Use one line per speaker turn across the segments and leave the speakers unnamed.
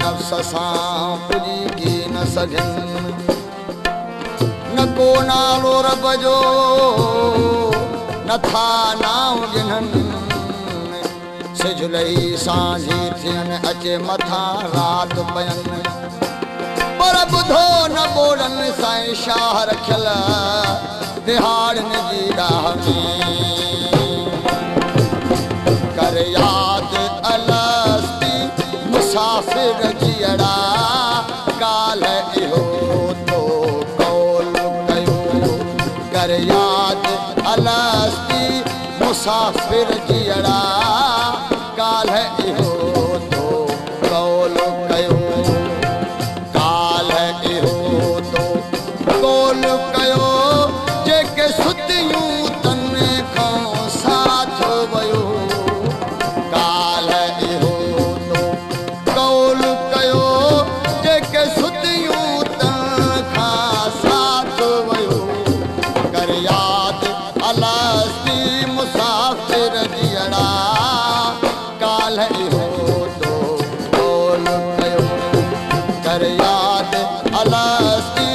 नफ्स सां पुॼी न सघनि न को नालो रब जो नथा नाम गिननि सिजलई सांझी थियनि अचे मथां राति पयनि पर ॿुधो न ॿोड़नि साईं शाह रखियल दिहाड़नि जी राह में कर यादि अलस्ती मुसाफ़िर जियड़ा काल इहो तो कौल कयो कर यादि अलस्ती मुसाफ़िर जियड़ा काल इहो तो कौल कयो काल इहो तो कौल कयो जेके सुतियूं तन खां साथ वयो काल इहो तो कौल कयो जेके सुतियूं तन खां साथ वयो कर यादि अलस्ती मुसाफ़िर जियड़ा काल इहो तो कौल कयो कर यादि अलस्ती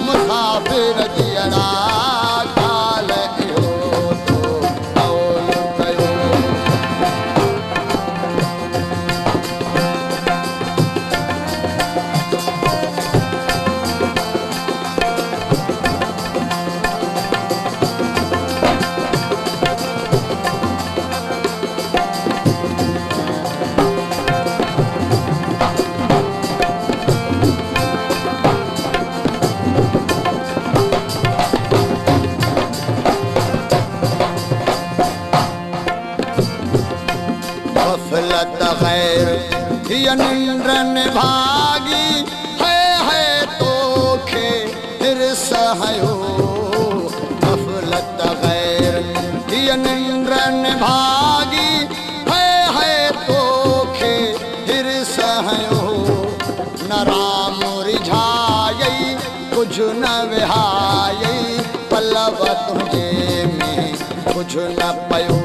मुसाफ़िर जियड़ा काल इहो तो कौल कयो गफलत गैर हिय निंद्रन भागी है तोखे हिरस हयो गफलत गैर हिय निंद्रन भागी है तोखे हिरस हयो न राम रिझायई कुछ न विहायई पल्लव तुझे में कुछ न पयो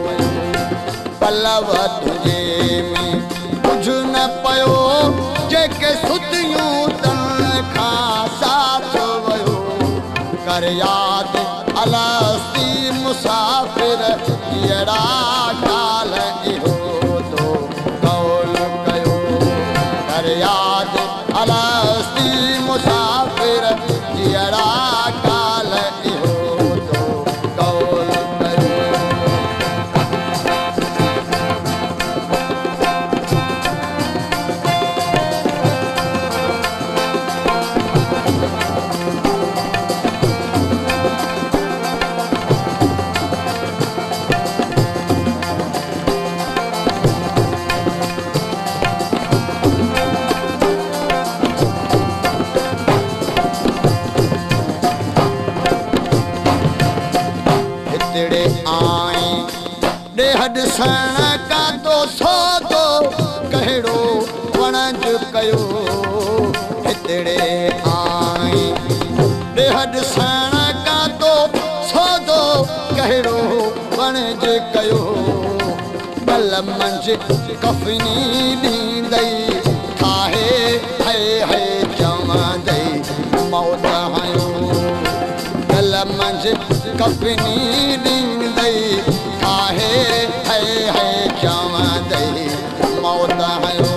पल्लव तुझे में कुछ न पयो जेके सुतियूं तन खां साथ वयो कर यादि अलस्ती मुसाफ़िर जियड़ा काल इहो तो कौल कयो कर यादि अलस्ती मुसाफ़िर जियड़ा काल इहो तो कौल कयो हितड़े आई ॾेह ॾिसण का तो सौदो कहिड़ो वणज कयो हितड़े आई ॾेह ॾिसण का तो सौदो कहिड़ो वणज कयो गल मंझि कफनी ॾींदई ठाहे है चवंदई मौत हयो गल मंझि कफनी ॾींदई ठाहे है चवंदई मौत हयो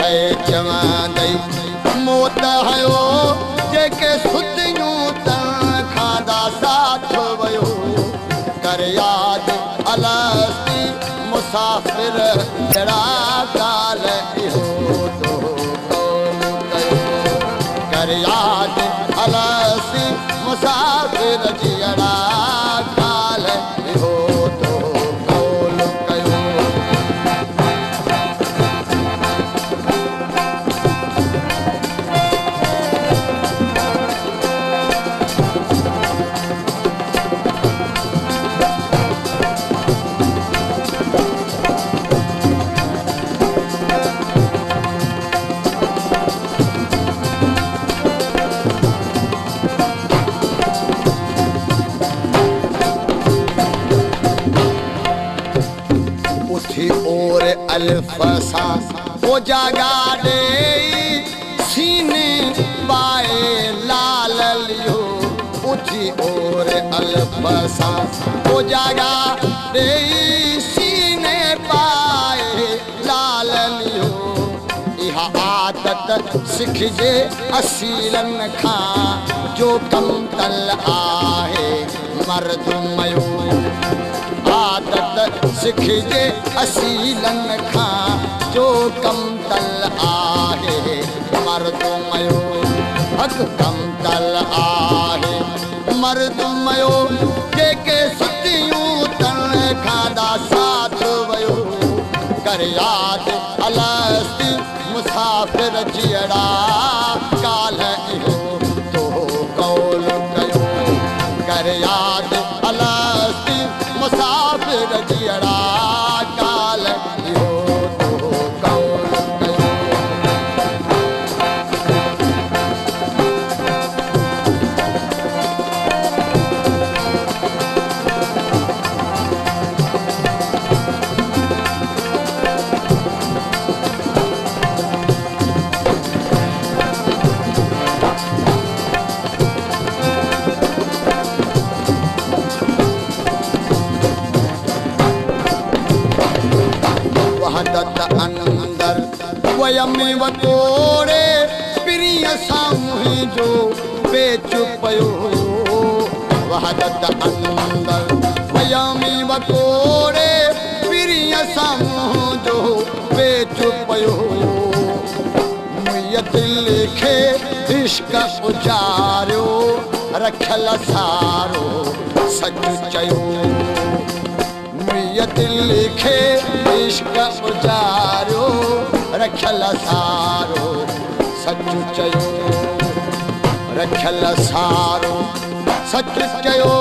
है चवंदई मौत हयो जेके सुतियूं तन खाधा साथ वयो कर यादि अलस्ती मुसाफ़िर जड़ा काल इहो तो कौल कयो कर यादि अलस्ती मुसाफ़िर जियड़ा काल इहो तो कौल कयो अल्फ सां वो जागा दे सीने पाए लाल लियो उठी और अलबसा वो जागा दे सीने पाए लाल लियो इहा आदत सिखजे असीलन खां जो कम तल आहे मर्दमयो आदत सिखजे असीलन खां जो कम तल आहे मर्दमयो हक कम तल आहे मर्दमयो जेके सुतियूं तन खां साथ वयो कर याद अलस्ती मुसाफिर जियड़ा काल इहो तो कौल कयो कर याद अलस्ती मुसाफिर जियड़ा काल इहो तो कौल कयो अंदर वयमी वतोड़े प्रिय सामुही जो बेच पयो वहदत अंदर वयमी वतोड़े प्रिय सामुह जो बेच पयो मुय दिल खे इश्क उजारियो रखल सारो सच चयो दिल खे इश्क उजारियो रखल सारो सच चयो रखल सारो सच चयो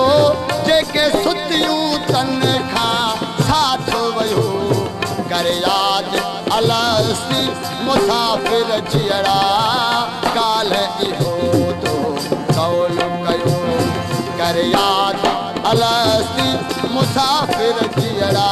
जेके सुतियूं तन खां साथ वयो कर याद अलस्ती मुसाफिर जियड़ा काल इहो तो कौल कयो कर याद अलस्ती मुसाफिर जियड़ा